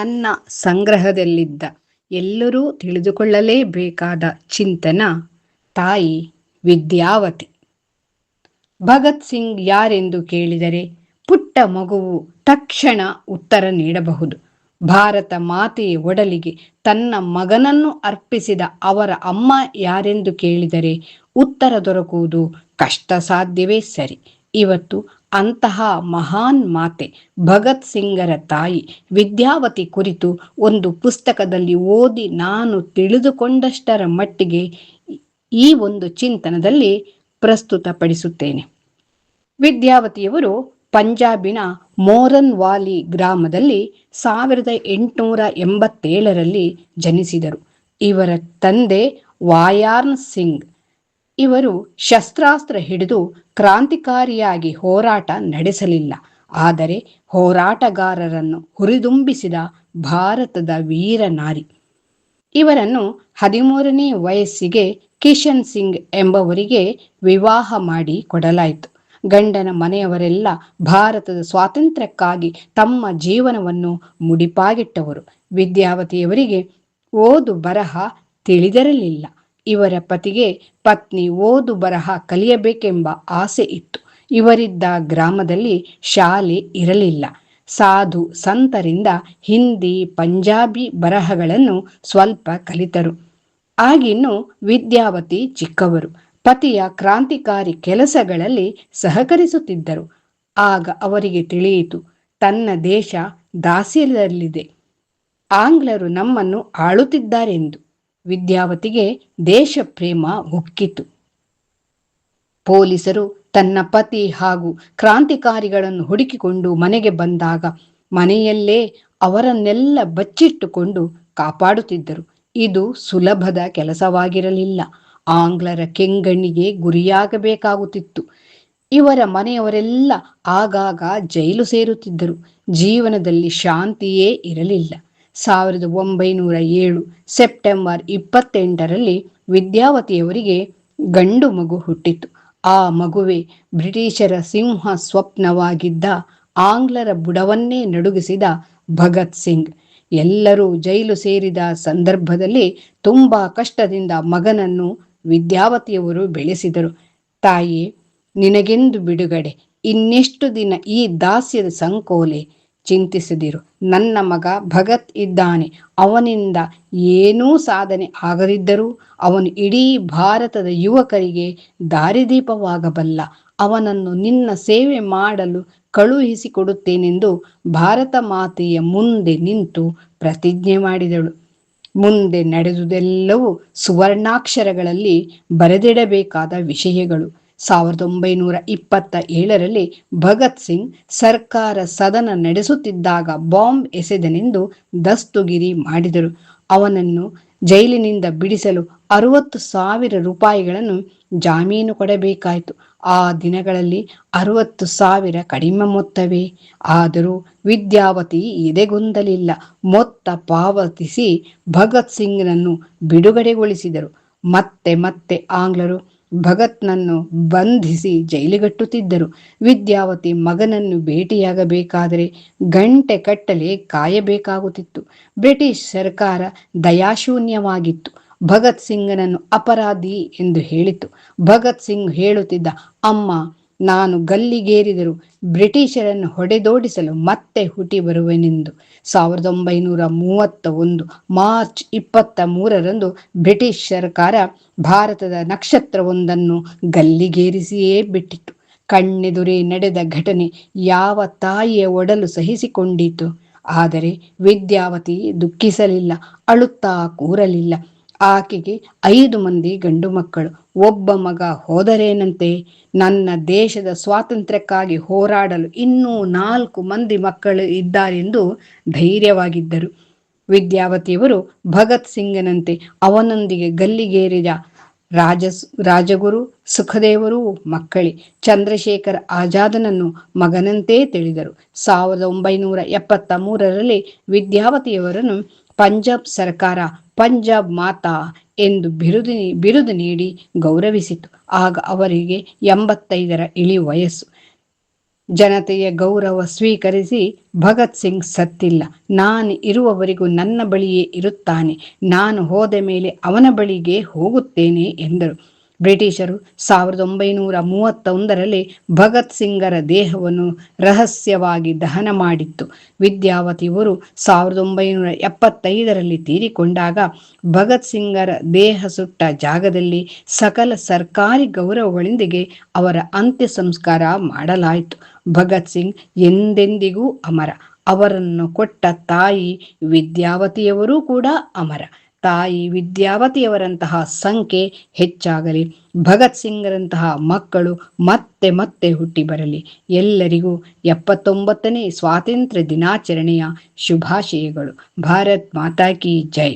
ನನ್ನ ಸಂಗ್ರಹದಲ್ಲಿದ್ದ ಎಲ್ಲರೂ ತಿಳಿದುಕೊಳ್ಳಲೇಬೇಕಾದ ಚಿಂತನ ತಾಯಿ ವಿದ್ಯಾವತಿ. ಭಗತ್ ಸಿಂಗ್ ಯಾರೆಂದು ಕೇಳಿದರೆ ಪುಟ್ಟ ಮಗುವು ತಕ್ಷಣ ಉತ್ತರ ನೀಡಬಹುದು. ಭಾರತ ಮಾತೆಯ ಒಡಲಿಗೆ ತನ್ನ ಮಗನನ್ನು ಅರ್ಪಿಸಿದ ಅವರ ಅಮ್ಮ ಯಾರೆಂದು ಕೇಳಿದರೆ ಉತ್ತರ ದೊರಕುವುದು ಕಷ್ಟ ಸಾಧ್ಯವೇ ಸರಿ. ಇವತ್ತು ಅಂತಹ ಮಹಾನ್ ಮಾತೆ ಭಗತ್ ಸಿಂಗರ ತಾಯಿ ವಿದ್ಯಾವತಿ ಕುರಿತು ಒಂದು ಪುಸ್ತಕದಲ್ಲಿ ಓದಿ ನಾನು ತಿಳಿದುಕೊಂಡಷ್ಟರ ಮಟ್ಟಿಗೆ ಈ ಒಂದು ಚಿಂತನದಲ್ಲಿ ಪ್ರಸ್ತುತಪಡಿಸುತ್ತೇನೆ. ವಿದ್ಯಾವತಿಯವರು ಪಂಜಾಬಿನ ಮೋರನ್ ವಾಲಿ ಗ್ರಾಮದಲ್ಲಿ 1887ರಲ್ಲಿ ಜನಿಸಿದರು. ಇವರ ತಂದೆ ವಾಯಾರ್ನ್ ಸಿಂಗ್. ಇವರು ಶಸ್ತ್ರಾಸ್ತ್ರ ಹಿಡಿದು ಕ್ರಾಂತಿಕಾರಿಯಾಗಿ ಹೋರಾಟ ನಡೆಸಲಿಲ್ಲ, ಆದರೆ ಹೋರಾಟಗಾರರನ್ನು ಹುರಿದುಂಬಿಸಿದ ಭಾರತದ ವೀರ ನಾರಿ. ಇವರನ್ನು 13ನೇ ವಯಸ್ಸಿಗೆ ಕಿಶನ್ ಸಿಂಗ್ ಎಂಬವರಿಗೆ ವಿವಾಹ ಮಾಡಿ ಕೊಡಲಾಯಿತು. ಗಂಡನ ಮನೆಯವರೆಲ್ಲ ಭಾರತದ ಸ್ವಾತಂತ್ರ್ಯಕ್ಕಾಗಿ ತಮ್ಮ ಜೀವನವನ್ನು ಮುಡಿಪಾಗಿಟ್ಟವರು. ವಿದ್ಯಾವತಿಯವರಿಗೆ ಓದು ಬರಹ ತಿಳಿದಿರಲಿಲ್ಲ. ಇವರ ಪತಿಗೆ ಪತ್ನಿ ಓದು ಬರಹ ಕಲಿಯಬೇಕೆಂಬ ಆಸೆ ಇತ್ತು. ಇವರಿದ್ದ ಗ್ರಾಮದಲ್ಲಿ ಶಾಲೆ ಇರಲಿಲ್ಲ. ಸಾಧು ಸಂತರಿಂದ ಹಿಂದಿ ಪಂಜಾಬಿ ಬರಹಗಳನ್ನು ಸ್ವಲ್ಪ ಕಲಿತರು. ಆಗಿನ್ನು ವಿದ್ಯಾವತಿ ಚಿಕ್ಕವರು. ಪತಿಯ ಕ್ರಾಂತಿಕಾರಿ ಕೆಲಸಗಳಲ್ಲಿ ಸಹಕರಿಸುತ್ತಿದ್ದರು. ಆಗ ಅವರಿಗೆ ತಿಳಿಯಿತು, ತನ್ನ ದೇಶ ದಾಸ್ಯದಲ್ಲಿದೆ, ಆಂಗ್ಲರು ನಮ್ಮನ್ನು ಆಳುತ್ತಿದ್ದಾರೆಂದು. ವಿದ್ಯಾವತಿಗೆ ದೇಶ ಪ್ರೇಮ ಉಕ್ಕಿತು. ಪೊಲೀಸರು ತನ್ನ ಪತಿ ಹಾಗೂ ಕ್ರಾಂತಿಕಾರಿಗಳನ್ನು ಹುಡುಕಿಕೊಂಡು ಮನೆಗೆ ಬಂದಾಗ ಮನೆಯಲ್ಲೇ ಅವರನ್ನೆಲ್ಲ ಬಚ್ಚಿಟ್ಟುಕೊಂಡು ಕಾಪಾಡುತ್ತಿದ್ದರು. ಇದು ಸುಲಭದ ಕೆಲಸವಾಗಿರಲಿಲ್ಲ. ಆಂಗ್ಲರ ಕೆಂಗಣ್ಣಿಗೆ ಗುರಿಯಾಗಬೇಕಾಗುತ್ತಿತ್ತು. ಇವರ ಮನೆಯವರೆಲ್ಲ ಆಗಾಗ ಜೈಲು ಸೇರುತ್ತಿದ್ದರು. ಜೀವನದಲ್ಲಿ ಶಾಂತಿಯೇ ಇರಲಿಲ್ಲ. 1907 ಸೆಪ್ಟೆಂಬರ್ 28ರಲ್ಲಿ ವಿದ್ಯಾವತಿಯವರಿಗೆ ಗಂಡು ಮಗು ಹುಟ್ಟಿತು. ಆ ಮಗುವೆ ಬ್ರಿಟಿಷರ ಸಿಂಹ ಸ್ವಪ್ನವಾಗಿದ್ದ ಆಂಗ್ಲರ ಬುಡವನ್ನೇ ನಡುಗಿಸಿದ ಭಗತ್ ಸಿಂಗ್. ಎಲ್ಲರೂ ಜೈಲು ಸೇರಿದ ಸಂದರ್ಭದಲ್ಲಿ ತುಂಬಾ ಕಷ್ಟದಿಂದ ಮಗನನ್ನು ವಿದ್ಯಾವತಿಯವರು ಬೆಳೆಸಿದರು. ತಾಯಿ, ನಿನಗೆಂದು ಬಿಡುಗಡೆ, ಇನ್ನೆಷ್ಟು ದಿನ ಈ ದಾಸ್ಯದ ಸಂಕೋಲೆ, ಚಿಂತಿಸದಿರು. ನನ್ನ ಮಗ ಭಗತ್ ಇದ್ದಾನೆ. ಅವನಿಂದ ಏನೂ ಸಾಧನೆ ಆಗದಿದ್ದರೂ ಅವನು ಇಡೀ ಭಾರತದ ಯುವಕರಿಗೆ ದಾರಿದೀಪವಾಗಬಲ್ಲ. ಅವನನ್ನು ನಿನ್ನ ಸೇವೆ ಮಾಡಲು ಕಳುಹಿಸಿಕೊಡುತ್ತೇನೆಂದು ಭಾರತ ಮಾತೆಯ ಮುಂದೆ ನಿಂತು ಪ್ರತಿಜ್ಞೆ ಮಾಡಿದಳು. ಮುಂದೆ ನಡೆದುದೆಲ್ಲವೂ ಸುವರ್ಣಾಕ್ಷರಗಳಲ್ಲಿ ಬರೆದಿಡಬೇಕಾದ ವಿಷಯಗಳು. 1927ರಲ್ಲಿ ಭಗತ್ ಸಿಂಗ್ ಸರ್ಕಾರ ಸದನ ನಡೆಸುತ್ತಿದ್ದಾಗ ಬಾಂಬ್ ಎಸೆದನೆಂದು ದಸ್ತುಗಿರಿ ಮಾಡಿದರು. ಅವನನ್ನು ಜೈಲಿನಿಂದ ಬಿಡಿಸಲು 60,000 ರೂಪಾಯಿಗಳನ್ನು ಜಾಮೀನು ಕೊಡಬೇಕಾಯಿತು. ಆ ದಿನಗಳಲ್ಲಿ 60,000 ಕಡಿಮೆ ಮೊತ್ತವೇ. ಆದರೂ ವಿದ್ಯಾವತಿ ಎದೆಗುಂದಲಿಲ್ಲ. ಮೊತ್ತ ಪಾವತಿಸಿ ಭಗತ್ ಸಿಂಗ್ನನ್ನು ಬಿಡುಗಡೆಗೊಳಿಸಿದರು. ಮತ್ತೆ ಮತ್ತೆ ಆಂಗ್ಲರು ಭಗತ್ನನ್ನು ಬಂಧಿಸಿ ಜೈಲಿಗಟ್ಟುತ್ತಿದ್ದರು. ವಿದ್ಯಾವತಿ ಮಗನನ್ನು ಭೇಟಿಯಾಗಬೇಕಾದರೆ ಗಂಟೆ ಕಟ್ಟಲೆ ಕಾಯಬೇಕಾಗುತ್ತಿತ್ತು. ಬ್ರಿಟಿಷ್ ಸರ್ಕಾರ ದಯಾಶೂನ್ಯವಾಗಿತ್ತು. ಭಗತ್ ಸಿಂಗನನ್ನು ಅಪರಾಧಿ ಎಂದು ಹೇಳಿತು. ಭಗತ್ ಸಿಂಗ್ ಹೇಳುತ್ತಿದ್ದ, ಅಮ್ಮ, ನಾನು ಗಲ್ಲಿಗೇರಿದರೂ ಬ್ರಿಟಿಷರನ್ನು ಹೊಡೆದೋಡಿಸಲು ಮತ್ತೆ ಹುಟ್ಟಿ ಬರುವೆನೆಂದು. 1931 ಮಾರ್ಚ್ 23ರಂದು ಬ್ರಿಟಿಷ್ ಸರ್ಕಾರ ಭಾರತದ ನಕ್ಷತ್ರವೊಂದನ್ನು ಗಲ್ಲಿಗೇರಿಸಿಯೇ ಬಿಟ್ಟಿತು. ಕಣ್ಣೆದುರೇ ನಡೆದ ಘಟನೆ ಯಾವ ತಾಯಿಯ ಒಡಲು ಸಹಿಸಿಕೊಂಡಿತು. ಆದರೆ ವಿದ್ಯಾವತಿ ದುಃಖಿಸಲಿಲ್ಲ, ಅಳುತ್ತಾ ಕೂರಲಿಲ್ಲ. ಆಕೆಗೆ 5 ಮಂದಿ ಗಂಡು ಮಕ್ಕಳು. ಒಬ್ಬ ಮಗ ಹೋದರೇನಂತೆ, ನನ್ನ ದೇಶದ ಸ್ವಾತಂತ್ರ್ಯಕ್ಕಾಗಿ ಹೋರಾಡಲು ಇನ್ನೂ 4 ಮಂದಿ ಮಕ್ಕಳು ಇದ್ದಾರೆಂದು ಧೈರ್ಯವಾಗಿದ್ದರು. ವಿದ್ಯಾವತಿಯವರು ಭಗತ್ ಸಿಂಗನಂತೆ ಅವನೊಂದಿಗೆ ಗಲ್ಲಿಗೇರಿದ ರಾಜಗುರು ಸುಖದೇವರೂ ಮಕ್ಕಳೇ. ಚಂದ್ರಶೇಖರ್ ಆಜಾದನನ್ನು ಮಗನಂತೆ ತಿಳಿದರು. 1973ರಲ್ಲಿ ವಿದ್ಯಾವತಿಯವರನ್ನು ಪಂಜಾಬ್ ಸರ್ಕಾರ ಪಂಜಾಬ್ ಮಾತಾ ಎಂದು ಬಿರುದು ನೀಡಿ ಗೌರವಿಸಿತು. ಆಗ ಅವರಿಗೆ 85ರ ಇಳಿ ವಯಸ್ಸು. ಜನತೆಯ ಗೌರವ ಸ್ವೀಕರಿಸಿ ಭಗತ್ ಸಿಂಗ್ ಸತ್ತಿಲ್ಲ, ನಾನು ಇರುವವರೆಗೂ ನನ್ನ ಬಳಿಯೇ ಇರುತ್ತಾನೆ, ನಾನು ಹೋದ ಮೇಲೆ ಅವನ ಬಳಿಗೆ ಹೋಗುತ್ತೇನೆ ಎಂದರು. ಬ್ರಿಟಿಷರು 1931ರಲ್ಲಿ ಭಗತ್ ಸಿಂಗರ ದೇಹವನ್ನು ರಹಸ್ಯವಾಗಿ ದಹನ ಮಾಡಿತ್ತು. ವಿದ್ಯಾವತಿಯವರು 1975ರಲ್ಲಿ ತೀರಿಕೊಂಡಾಗ ಭಗತ್ ಸಿಂಗರ ದೇಹ ಸುಟ್ಟ ಜಾಗದಲ್ಲಿ ಸಕಲ ಸರ್ಕಾರಿ ಗೌರವಗಳೊಂದಿಗೆ ಅವರ ಅಂತ್ಯ ಸಂಸ್ಕಾರ ಮಾಡಲಾಯಿತು. ಭಗತ್ ಸಿಂಗ್ ಎಂದೆಂದಿಗೂ ಅಮರ. ಅವರನ್ನು ಕೊಟ್ಟ ತಾಯಿ ವಿದ್ಯಾವತಿಯವರೂ ಕೂಡ ಅಮರ. ತಾಯಿ ವಿದ್ಯಾವತಿಯವರಂತಹ ಸಂಖ್ಯೆ ಹೆಚ್ಚಾಗಲಿ. ಭಗತ್ ಸಿಂಗರಂತಹ ಮಕ್ಕಳು ಮತ್ತೆ ಮತ್ತೆ ಹುಟ್ಟಿ ಬರಲಿ. ಎಲ್ಲರಿಗೂ 79ನೇ ಸ್ವಾತಂತ್ರ್ಯ ದಿನಾಚರಣೆಯ ಶುಭಾಶಯಗಳು. ಭಾರತ್ ಮಾತಾ ಕಿ ಜೈ.